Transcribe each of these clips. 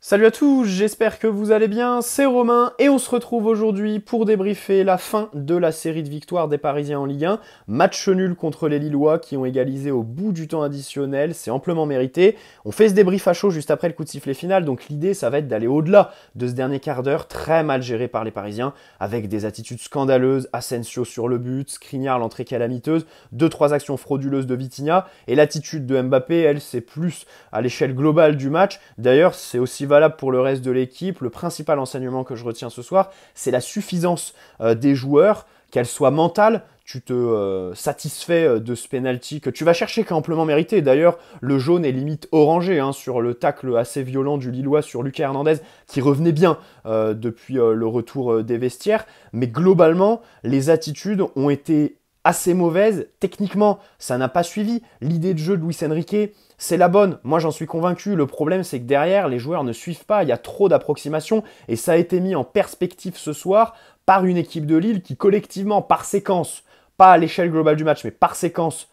Salut à tous, j'espère que vous allez bien, c'est Romain et on se retrouve aujourd'hui pour débriefer la fin de la série de victoires des Parisiens en Ligue 1. Match nul contre les Lillois qui ont égalisé au bout du temps additionnel, c'est amplement mérité. On fait ce débrief à chaud juste après le coup de sifflet final, donc l'idée ça va être d'aller au-delà de ce dernier quart d'heure très mal géré par les Parisiens, avec des attitudes scandaleuses, Asensio sur le but, Skriniar l'entrée calamiteuse, 2-3 actions frauduleuses de Vitinha, et l'attitude de Mbappé, elle, c'est plus à l'échelle globale du match. D'ailleurs, c'est aussi valable pour le reste de l'équipe. Le principal enseignement que je retiens ce soir, c'est la suffisance des joueurs, qu'elle soit mentale. Tu te satisfais de ce penalty que tu vas chercher, qui est amplement mérité. D'ailleurs, le jaune est limite orangé sur le tacle assez violent du Lillois sur Lucas Hernandez, qui revenait bien depuis le retour des vestiaires. Mais globalement, les attitudes ont été assez mauvaises. Techniquement, ça n'a pas suivi. L'idée de jeu de Luis Enrique, c'est la bonne. Moi, j'en suis convaincu. Le problème, c'est que derrière, les joueurs ne suivent pas. Il y a trop d'approximations. Et ça a été mis en perspective ce soir par une équipe de Lille qui, collectivement, par séquence, pas à l'échelle globale du match, mais par séquence,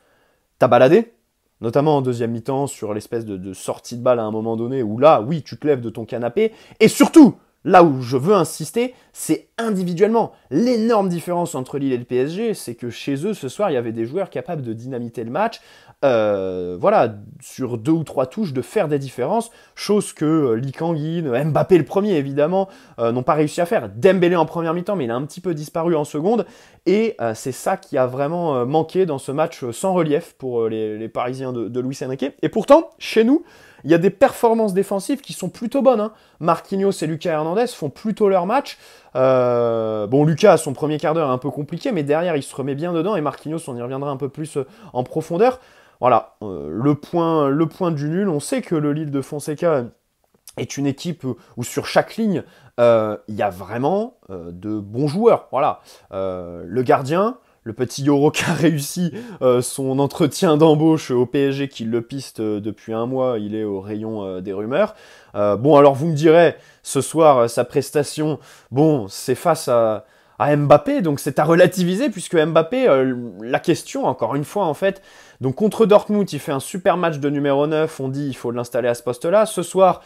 t'a baladé. Notamment en deuxième mi-temps, sur l'espèce de sortie de balle à un moment donné, où là, oui, tu te lèves de ton canapé. Et surtout, là où je veux insister, c'est individuellement. L'énorme différence entre Lille et le PSG, c'est que chez eux, ce soir, il y avait des joueurs capables de dynamiter le match. Voilà, sur 2 ou 3 touches, de faire des différences, chose que Lee Kang-in, Mbappé le premier évidemment, n'ont pas réussi à faire. Dembélé en première mi-temps, mais il a un petit peu disparu en seconde, et c'est ça qui a vraiment manqué dans ce match sans relief pour les Parisiens de Luis Enrique. Et pourtant, chez nous, il y a des performances défensives qui sont plutôt bonnes. Marquinhos et Lucas Hernandez font plutôt leur match. Bon, Lucas, à son premier quart d'heure, est un peu compliqué, mais derrière, il se remet bien dedans. Et Marquinhos, on y reviendra un peu plus en profondeur. Voilà, le point du nul. On sait que le Lille de Fonseca est une équipe où sur chaque ligne, il y a vraiment de bons joueurs. Voilà, le gardien, le petit Yoro qui a réussi son entretien d'embauche au PSG, qui le piste depuis un mois, il est au rayon des rumeurs. Bon, alors vous me direz, ce soir, sa prestation, bon, c'est face à Mbappé, donc c'est à relativiser, puisque Mbappé, la question, encore une fois, en fait, donc contre Dortmund, il fait un super match de numéro 9, on dit il faut l'installer à ce poste-là. Ce soir,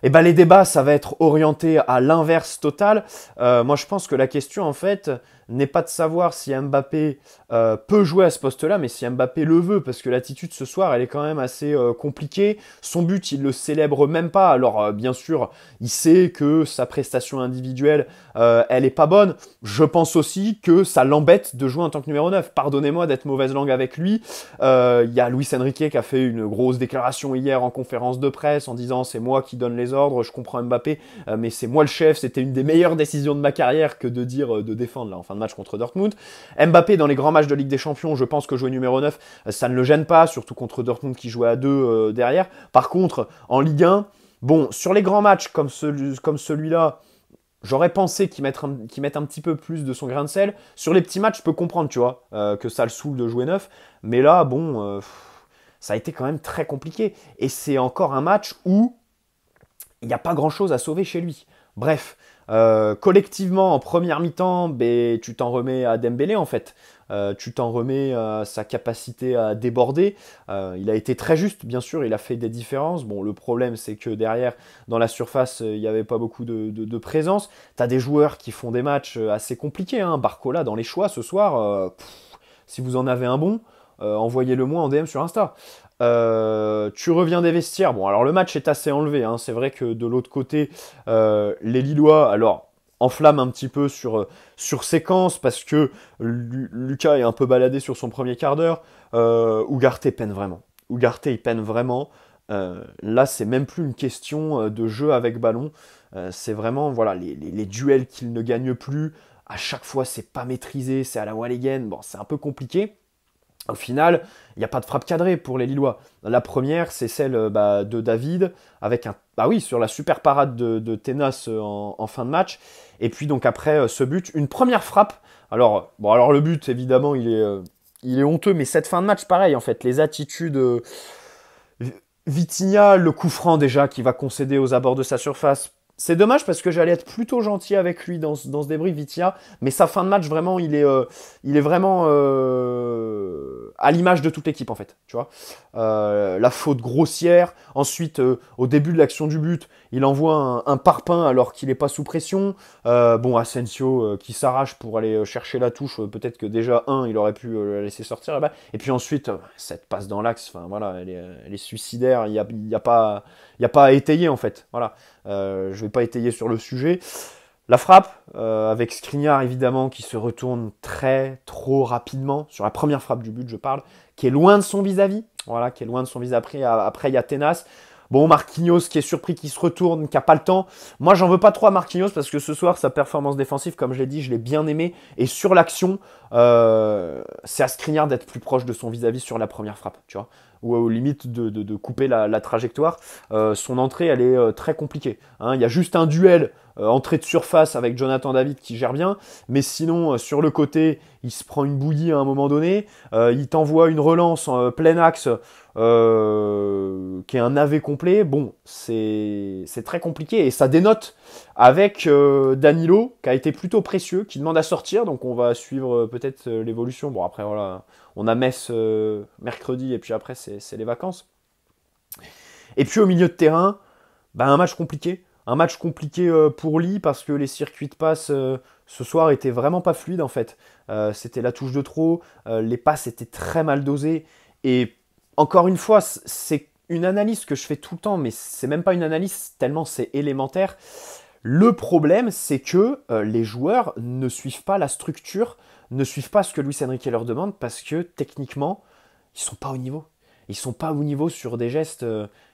eh ben, les débats, ça va être orienté à l'inverse total. Moi, je pense que la question, en fait, n'est pas de savoir si Mbappé peut jouer à ce poste-là, mais si Mbappé le veut, parce que l'attitude ce soir, elle est quand même assez compliquée. Son but, il le célèbre même pas. Alors, bien sûr, il sait que sa prestation individuelle, elle est pas bonne. Je pense aussi que ça l'embête de jouer en tant que numéro 9. Pardonnez-moi d'être mauvaise langue avec lui. Il y a Luis Enrique qui a fait une grosse déclaration hier en conférence de presse en disant « c'est moi qui donne les ordres, je comprends Mbappé, mais c'est moi le chef, c'était une des meilleures décisions de ma carrière que de dire de défendre là, en fin de match contre Dortmund. » Mbappé, dans les grands matchs de Ligue des Champions, je pense que jouer numéro 9, ça ne le gêne pas, surtout contre Dortmund qui jouait à 2 derrière. Par contre, en Ligue 1, bon, sur les grands matchs comme celui-là, j'aurais pensé qu'il mette un petit peu plus de son grain de sel. Sur les petits matchs, je peux comprendre, tu vois, que ça le saoule de jouer neuf. Mais là, bon, ça a été quand même très compliqué. Et c'est encore un match où il n'y a pas grand-chose à sauver chez lui. Bref, collectivement, en première mi-temps, tu t'en remets à Dembélé, en fait. Tu t'en remets à sa capacité à déborder. Il a été très juste, bien sûr, il a fait des différences. Bon, le problème, c'est que derrière, dans la surface, il n'y avait pas beaucoup de présence. Tu as des joueurs qui font des matchs assez compliqués. Barcola, dans les choix, ce soir, si vous en avez un bon, envoyez-le moi en DM sur Insta. Tu reviens des vestiaires. Bon, alors le match est assez enlevé. C'est vrai que de l'autre côté, les Lillois, alors, enflamment un petit peu sur séquence parce que Lucas est un peu baladé sur son premier quart d'heure. Ugarte peine vraiment. Ugarte, il peine vraiment. Là, c'est même plus une question de jeu avec ballon. C'est vraiment voilà, les duels qu'il ne gagne plus. À chaque fois, c'est pas maîtrisé, c'est à la Walligen. Bon, c'est un peu compliqué. Au final, il n'y a pas de frappe cadrée pour les Lillois. La première, c'est celle de David, avec sur la super parade de Tenas en fin de match. Et puis donc après ce but, une première frappe. Alors le but, évidemment, il est honteux, mais cette fin de match, pareil, en fait, les attitudes. Vitinha, le coup franc déjà, qui va concéder aux abords de sa surface. C'est dommage parce que j'allais être plutôt gentil avec lui dans ce débrief Vitia, mais sa fin de match, vraiment, il est vraiment à l'image de toute l'équipe, en fait. Tu vois, la faute grossière. Ensuite, au début de l'action du but, il envoie un parpaing alors qu'il n'est pas sous pression. Bon, Asensio qui s'arrache pour aller chercher la touche. Peut-être que déjà, il aurait pu la laisser sortir là-bas. Et puis ensuite, cette passe dans l'axe, enfin voilà, elle est suicidaire. Il y a pas à étayer, en fait. Voilà. Je vais pas étayer sur le sujet. La frappe, avec Skriniar évidemment qui se retourne trop rapidement, sur la première frappe du but je parle, qui est loin de son vis-à-vis, voilà, qui est loin de son vis-à-vis. Après il y a Tenas. Bon, Marquinhos qui est surpris, qui se retourne, qui n'a pas le temps. Moi, j'en veux pas trop à Marquinhos parce que ce soir, sa performance défensive, comme je l'ai dit, je l'ai bien aimé. Et sur l'action, c'est à Skriniar d'être plus proche de son vis-à-vis sur la première frappe, tu vois. Ou aux limites de couper la trajectoire. Son entrée, elle est très compliquée. Hein. Il y a juste un duel, entrée de surface avec Jonathan David qui gère bien. Mais sinon, sur le côté, il se prend une bouillie à un moment donné. Il t'envoie une relance en plein axe. Qui est un AV complet, bon, c'est très compliqué et ça dénote avec Danilo qui a été plutôt précieux, qui demande à sortir, donc on va suivre peut-être l'évolution. Bon, après voilà, on a Metz mercredi et puis après c'est les vacances. Et puis au milieu de terrain, bah, un match compliqué. Un match compliqué pour Lee parce que les circuits de passe ce soir étaient vraiment pas fluides en fait. C'était la touche de trop, les passes étaient très mal dosées et encore une fois, c'est une analyse que je fais tout le temps, mais c'est même pas une analyse tellement c'est élémentaire. Le problème, c'est que les joueurs ne suivent pas la structure, ne suivent pas ce que Luis Enrique leur demande parce que techniquement, ils sont pas au niveau. Ils sont pas au niveau sur des gestes.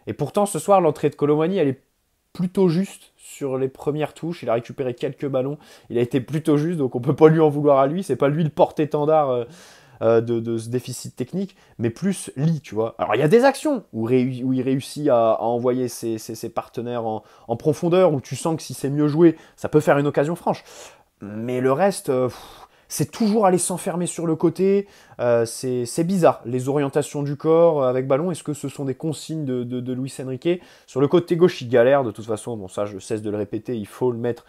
Et pourtant, ce soir, l'entrée de Kolo Muani, elle est plutôt juste sur les premières touches. Il a récupéré quelques ballons. Il a été plutôt juste, donc on peut pas lui en vouloir à lui. C'est pas lui le porte-étendard de ce déficit technique, mais plus Lee, tu vois. Alors il y a des actions où il réussit à envoyer ses partenaires en profondeur, où tu sens que si c'est mieux joué, ça peut faire une occasion franche. Mais le reste, c'est toujours aller s'enfermer sur le côté. C'est bizarre. Les orientations du corps avec ballon, est-ce que ce sont des consignes de Luis Enrique? Sur le côté gauche, il galère de toute façon. Bon, ça, je cesse de le répéter. Il faut le mettre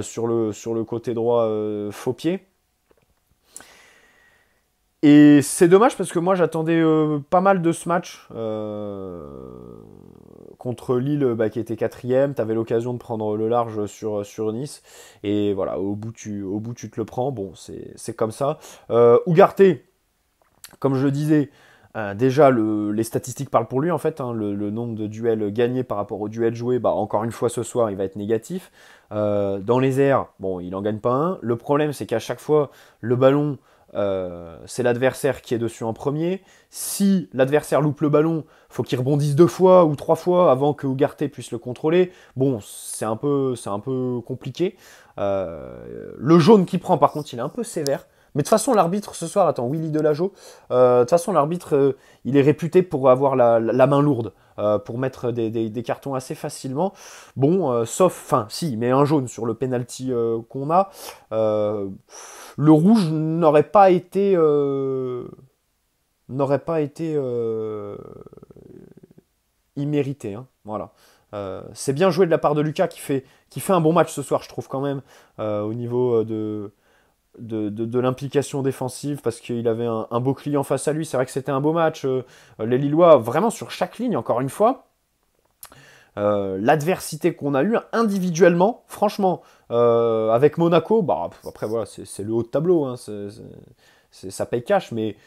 sur le côté droit faux pied. Et c'est dommage parce que moi j'attendais pas mal de ce match contre Lille qui était quatrième. Tu avais l'occasion de prendre le large sur Nice. Et voilà, au bout tu te le prends. Bon, c'est comme ça. Ugarte, comme je le disais, déjà les statistiques parlent pour lui en fait. Hein, le nombre de duels gagnés par rapport aux duels joués, encore une fois ce soir, il va être négatif. Dans les airs, bon, il n'en gagne pas un. Le problème, c'est qu'à chaque fois, le ballon... c'est l'adversaire qui est dessus en premier. Si l'adversaire loupe le ballon, faut qu'il rebondisse 2 fois ou 3 fois avant que Ugarte puisse le contrôler. Bon, c'est un peu compliqué. Le jaune qu'il prend, par contre, il est un peu sévère. Mais de toute façon, l'arbitre ce soir, attends, Willy Delageau, de toute façon, l'arbitre, il est réputé pour avoir la main lourde, pour mettre des cartons assez facilement. Bon, si, il met un jaune sur le penalty qu'on a. Le rouge n'aurait pas été immérité. Hein, voilà. C'est bien joué de la part de Lucas qui fait un bon match ce soir, je trouve quand même, au niveau de l'implication défensive parce qu'il avait un beau client face à lui. C'est vrai que c'était un beau match. Les Lillois, vraiment sur chaque ligne, encore une fois. L'adversité qu'on a eue individuellement, franchement, avec Monaco, après voilà, c'est le haut de tableau, hein, ça paye cash, mais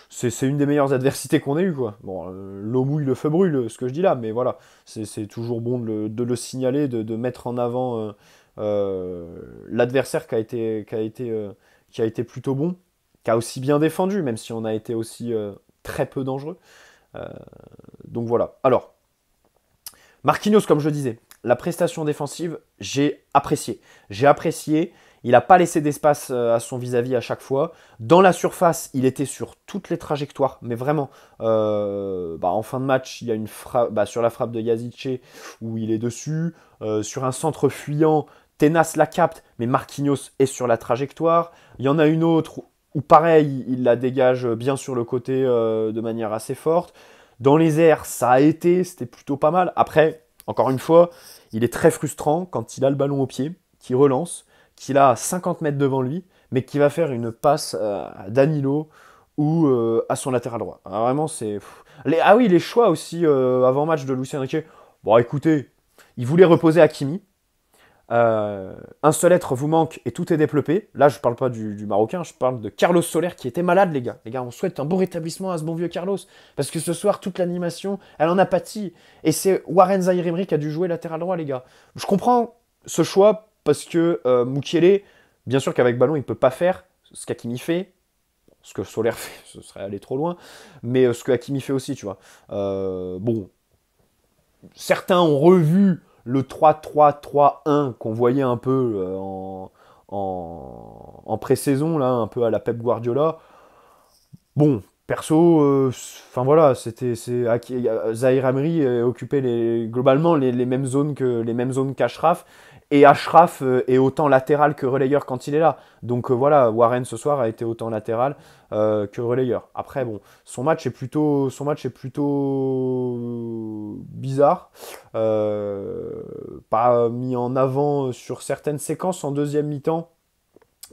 c'est une des meilleures adversités qu'on ait eues, quoi. Bon, l'eau mouille, le feu brûle, ce que je dis là, mais voilà, c'est toujours bon de le signaler, de mettre en avant l'adversaire qui a été plutôt bon, qui a aussi bien défendu, même si on a été aussi très peu dangereux. Donc voilà. Alors, Marquinhos, comme je le disais, la prestation défensive, j'ai apprécié. Il n'a pas laissé d'espace à son vis-à-vis à chaque fois. Dans la surface, il était sur toutes les trajectoires, mais vraiment, en fin de match, il y a une frappe, sur la frappe de Yazice où il est dessus. Sur un centre fuyant, Tenas la capte, mais Marquinhos est sur la trajectoire. Il y en a une autre où pareil, il la dégage bien sur le côté de manière assez forte. Dans les airs, c'était plutôt pas mal. Après, Encore une fois, il est très frustrant quand il a le ballon au pied, qu'il relance, qu'il a 50 mètres devant lui, mais qu'il va faire une passe à Danilo ou à son latéral droit. Alors vraiment, c'est... Ah oui, les choix aussi avant-match de Luis Enrique. Bon, écoutez, il voulait reposer Hakimi. Un seul être vous manque et tout est développé. Là, je parle pas du Marocain, je parle de Carlos Soler qui était malade, les gars. Les gars, on souhaite un bon rétablissement à ce bon vieux Carlos. Parce que ce soir, toute l'animation, elle en a pâti. Et c'est Warren Zaïre-Emery qui a dû jouer latéral droit, les gars. Je comprends ce choix parce que Mukiele, bien sûr qu'avec ballon, il peut pas faire ce qu'Hakimi fait. Ce que Soler fait, ce serait aller trop loin. Mais ce que Hakimi fait aussi, tu vois. Bon, certains ont revu le 3-3-3-1 qu'on voyait un peu en pré-saison, là, un peu à la Pep Guardiola. Bon, perso, enfin voilà, Zahir Emery occupait globalement les mêmes zones qu'Ashraf. Et Ashraf est autant latéral que relayeur quand il est là. Donc voilà, Warren ce soir a été autant latéral que relayeur. Après, bon, son match est plutôt bizarre. Pas mis en avant sur certaines séquences en deuxième mi-temps.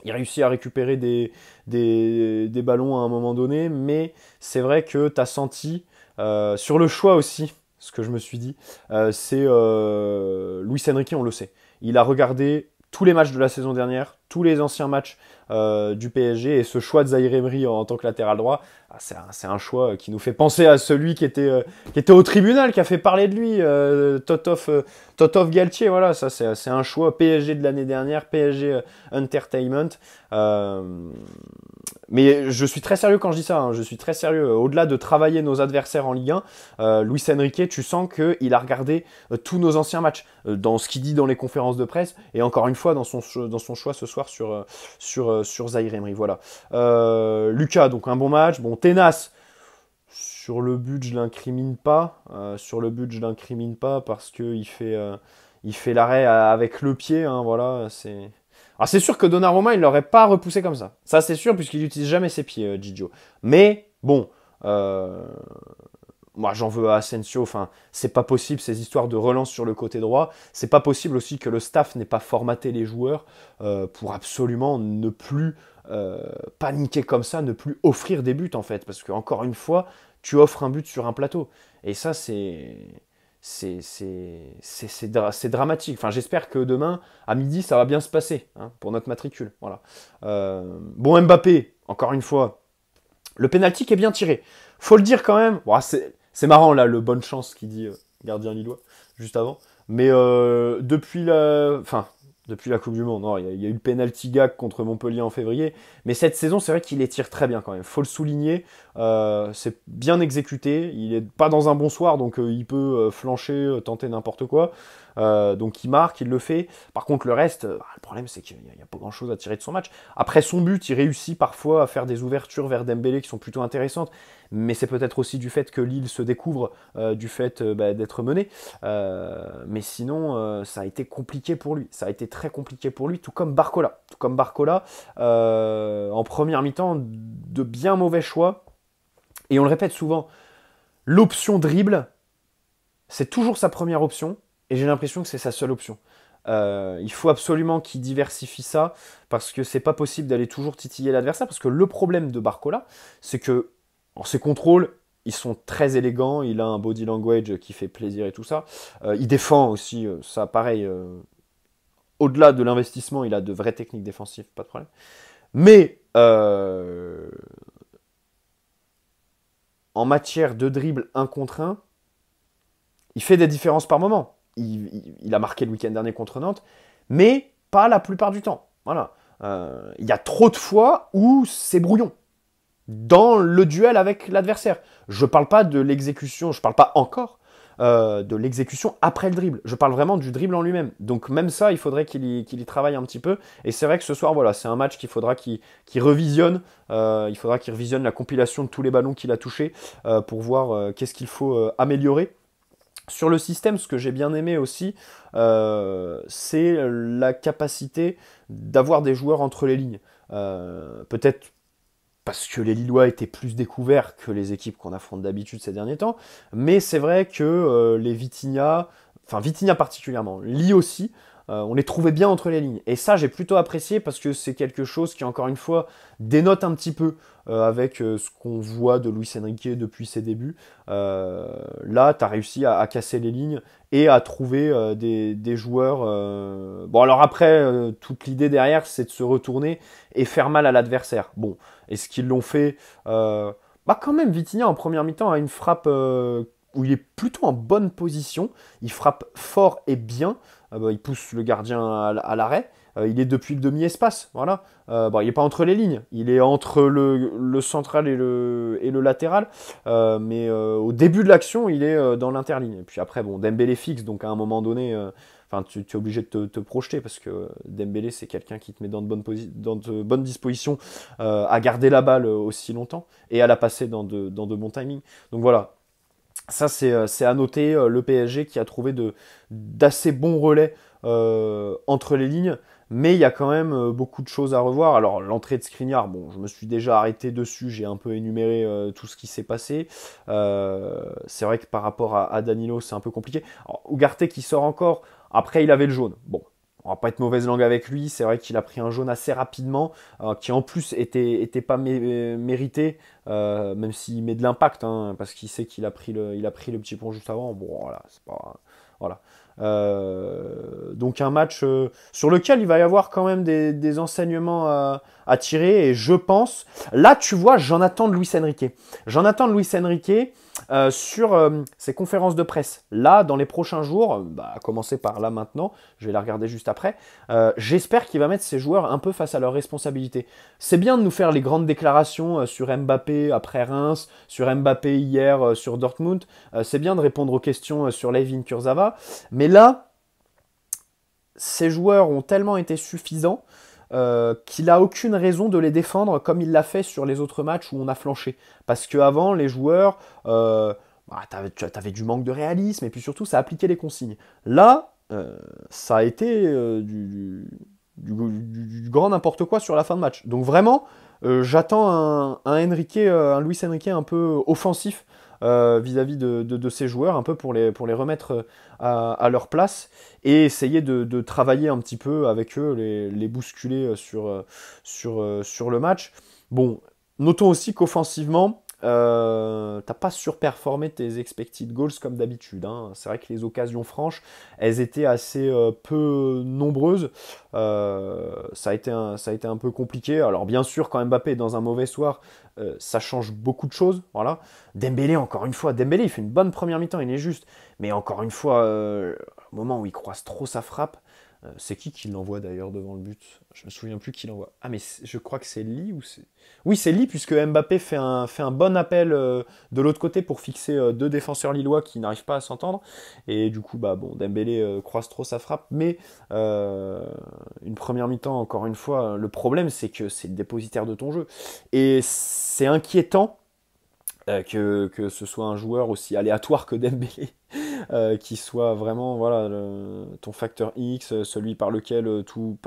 Il réussit à récupérer des ballons à un moment donné, mais c'est vrai que tu as senti, sur le choix aussi, ce que je me suis dit, c'est Luis Enrique, on le sait. Il a regardé tous les matchs de la saison dernière, tous les anciens matchs du PSG, et ce choix de Zahir Emery en tant que latéral droit, c'est un choix qui nous fait penser à celui qui était au tribunal, qui a fait parler de lui, Totov Galtier, voilà, ça c'est un choix PSG de l'année dernière, PSG Entertainment. Mais je suis très sérieux quand je dis ça, hein. Je suis très sérieux. Au-delà de travailler nos adversaires en Ligue 1, Luis Enrique, tu sens qu'il a regardé tous nos anciens matchs, dans ce qu'il dit dans les conférences de presse, et encore une fois dans son choix ce soir sur Zahir Emery. Voilà. Lucas, donc un bon match. Bon, Tenas, sur le but, je l'incrimine pas. Parce qu'il fait l'arrêt avec le pied. Hein, voilà, c'est... Alors c'est sûr que Donnarumma, il l'aurait pas repoussé comme ça. Ça c'est sûr, puisqu'il n'utilise jamais ses pieds, Gigio. Mais, bon, moi j'en veux à Asensio, enfin, c'est pas possible ces histoires de relance sur le côté droit. C'est pas possible aussi que le staff n'ait pas formaté les joueurs pour absolument ne plus paniquer comme ça, ne plus offrir des buts en fait. Parce que encore une fois, tu offres un but sur un plateau. Et ça, c'est dramatique. Enfin, j'espère que demain, à midi, ça va bien se passer hein, pour notre matricule. Voilà. Bon, Mbappé, encore une fois, le penalty qui est bien tiré. Faut le dire quand même. Bon, c'est marrant là, le bonne chance qui dit gardien lillois juste avant. Mais depuis la Coupe du Monde, non, il y a eu le penalty gag contre Montpellier en février. Mais cette saison, c'est vrai qu'il les tire très bien quand même. Faut le souligner. C'est bien exécuté. Il est pas dans un bon soir, donc il peut flancher, tenter n'importe quoi. Donc il marque, il le fait. Par contre, le reste, le problème, c'est qu'il n'y a pas grand-chose à tirer de son match. Après son but, il réussit parfois à faire des ouvertures vers Dembélé qui sont plutôt intéressantes. Mais c'est peut-être aussi du fait que Lille se découvre, du fait d'être mené. Mais sinon, ça a été compliqué pour lui. Ça a été très compliqué pour lui, tout comme Barcola. En première mi-temps, de bien mauvais choix. Et on le répète souvent, l'option dribble, c'est toujours sa première option. Et j'ai l'impression que c'est sa seule option. Il faut absolument qu'il diversifie ça, parce que c'est pas possible d'aller toujours titiller l'adversaire, parce que le problème de Barcola, c'est que en ses contrôles, ils sont très élégants, il a un body language qui fait plaisir et tout ça. Il défend aussi, ça pareil, au-delà de l'investissement, il a de vraies techniques défensives, pas de problème. Mais en matière de dribble 1 contre 1, il fait des différences par moment. Il a marqué le week-end dernier contre Nantes, mais pas la plupart du temps. Voilà. Il y a trop de fois où c'est brouillon dans le duel avec l'adversaire. Je parle pas de l'exécution, je parle pas encore de l'exécution après le dribble. Je parle vraiment du dribble en lui-même. Donc même ça, il faudrait qu'il y travaille un petit peu. Et c'est vrai que ce soir, voilà, c'est un match qu'il faudra qu'il revisionne. Il faudra qu'il revisionne la compilation de tous les ballons qu'il a touchés pour voir qu'est-ce qu'il faut améliorer. Sur le système, ce que j'ai bien aimé aussi, c'est la capacité d'avoir des joueurs entre les lignes. Peut-être parce que les Lillois étaient plus découverts que les équipes qu'on affronte d'habitude ces derniers temps, mais c'est vrai que les Vitinha, enfin Vitinha particulièrement, Lee aussi, on les trouvait bien entre les lignes. Et ça, j'ai plutôt apprécié parce que c'est quelque chose qui, encore une fois, dénote un petit peu avec ce qu'on voit de Luis Enrique depuis ses débuts. Là, tu as réussi à casser les lignes et à trouver des joueurs. Bon, alors après, toute l'idée derrière, c'est de se retourner et faire mal à l'adversaire. Bon, est-ce qu'ils l'ont fait bah quand même, Vitinha en première mi-temps a une frappe où il est plutôt en bonne position. Il frappe fort et bien. Bah, il pousse le gardien à l'arrêt. Il est depuis le demi-espace. Voilà. Bon, il n'est pas entre les lignes. Il est entre le central et le latéral. Mais au début de l'action, il est dans l'interligne. Et puis après, bon, Dembélé fixe. Donc à un moment donné, tu es obligé de te projeter parce que Dembélé, c'est quelqu'un qui te met dans de bonnes dispositions à garder la balle aussi longtemps et à la passer dans de bons timings. Donc voilà. Ça, c'est à noter, le PSG qui a trouvé d'assez bons relais entre les lignes, mais il y a quand même beaucoup de choses à revoir. Alors, l'entrée de Skriniar, bon, je me suis déjà arrêté dessus, j'ai un peu énuméré tout ce qui s'est passé. C'est vrai que par rapport à Danilo, c'est un peu compliqué. Alors, Ugarte qui sort encore, après, il avait le jaune. Bon, on va pas être mauvaise langue avec lui, c'est vrai qu'il a pris un jaune assez rapidement, qui en plus était pas mérité, même s'il met de l'impact, hein, parce qu'il sait qu'il a pris il a pris le petit pont juste avant. Bon, voilà, c'est pas, voilà. Donc un match sur lequel il va y avoir quand même des enseignements à tirer, et je pense, là tu vois, j'en attends de Luis Enrique. J'en attends de Luis Enrique sur ses conférences de presse. Là, dans les prochains jours, à commencer par là maintenant, je vais la regarder juste après, j'espère qu'il va mettre ses joueurs un peu face à leurs responsabilités. C'est bien de nous faire les grandes déclarations sur Mbappé après Reims, sur Mbappé hier sur Dortmund, c'est bien de répondre aux questions sur Layvin Kurzawa, mais là, ces joueurs ont tellement été suffisants qu'il n'a aucune raison de les défendre comme il l'a fait sur les autres matchs où on a flanché. Parce qu'avant, les joueurs, t'avais du manque de réalisme, et puis surtout, ça appliquait les consignes. Là, ça a été du grand n'importe quoi sur la fin de match. Donc vraiment, j'attends un Luis Enrique un peu offensif vis-à-vis de ces joueurs, un peu pour les remettre à leur place, et essayer de travailler un petit peu avec eux, les bousculer sur le match. Bon, notons aussi qu'offensivement, t'as pas surperformé tes expected goals comme d'habitude, hein. C'est vrai que les occasions franches, elles étaient assez peu nombreuses. Ça a été un peu compliqué. Alors bien sûr, quand Mbappé est dans un mauvais soir, ça change beaucoup de choses. Voilà. Dembélé, encore une fois, Dembélé, il fait une bonne première mi-temps, il est juste. Mais encore une fois, au moment où il croise trop sa frappe, c'est qui l'envoie d'ailleurs devant le but? Je me souviens plus qui l'envoie. Ah mais je crois que c'est Lee ou c'est... Oui, c'est Lee, puisque Mbappé fait un bon appel de l'autre côté pour fixer deux défenseurs lillois qui n'arrivent pas à s'entendre. Et du coup, bon, Dembélé croise trop sa frappe. Mais une première mi-temps, encore une fois, le problème c'est que c'est le dépositaire de ton jeu. Et c'est inquiétant que ce soit un joueur aussi aléatoire que Dembélé, qui soit vraiment voilà, ton facteur X, celui par lequel tous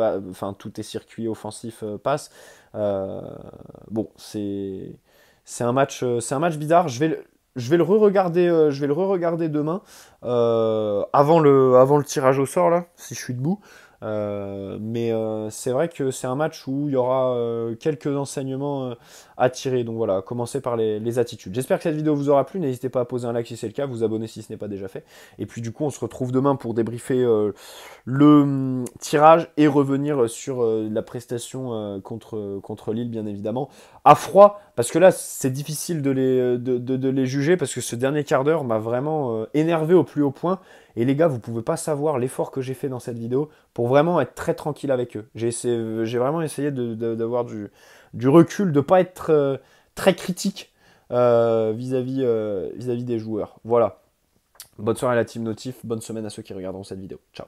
tes circuits offensifs passent. Euh, bon, c'est un match bizarre. Je vais le re-regarder, demain, avant le tirage au sort là, si je suis debout. Mais c'est vrai que c'est un match où il y aura quelques enseignements à tirer. Donc voilà, commencez par les attitudes. J'espère que cette vidéo vous aura plu. N'hésitez pas à poser un like si c'est le cas, vous abonner si ce n'est pas déjà fait. Et puis du coup, on se retrouve demain pour débriefer le tirage et revenir sur la prestation contre Lille, bien évidemment. À froid, parce que là, c'est difficile de les juger, parce que ce dernier quart d'heure m'a vraiment énervé au plus haut point. Et les gars, vous pouvez pas savoir l'effort que j'ai fait dans cette vidéo pour vraiment être très tranquille avec eux. J'ai vraiment essayé d'avoir du recul, de pas être très critique vis-à-vis des joueurs. Voilà. Bonne soirée à la team Notif, bonne semaine à ceux qui regarderont cette vidéo. Ciao.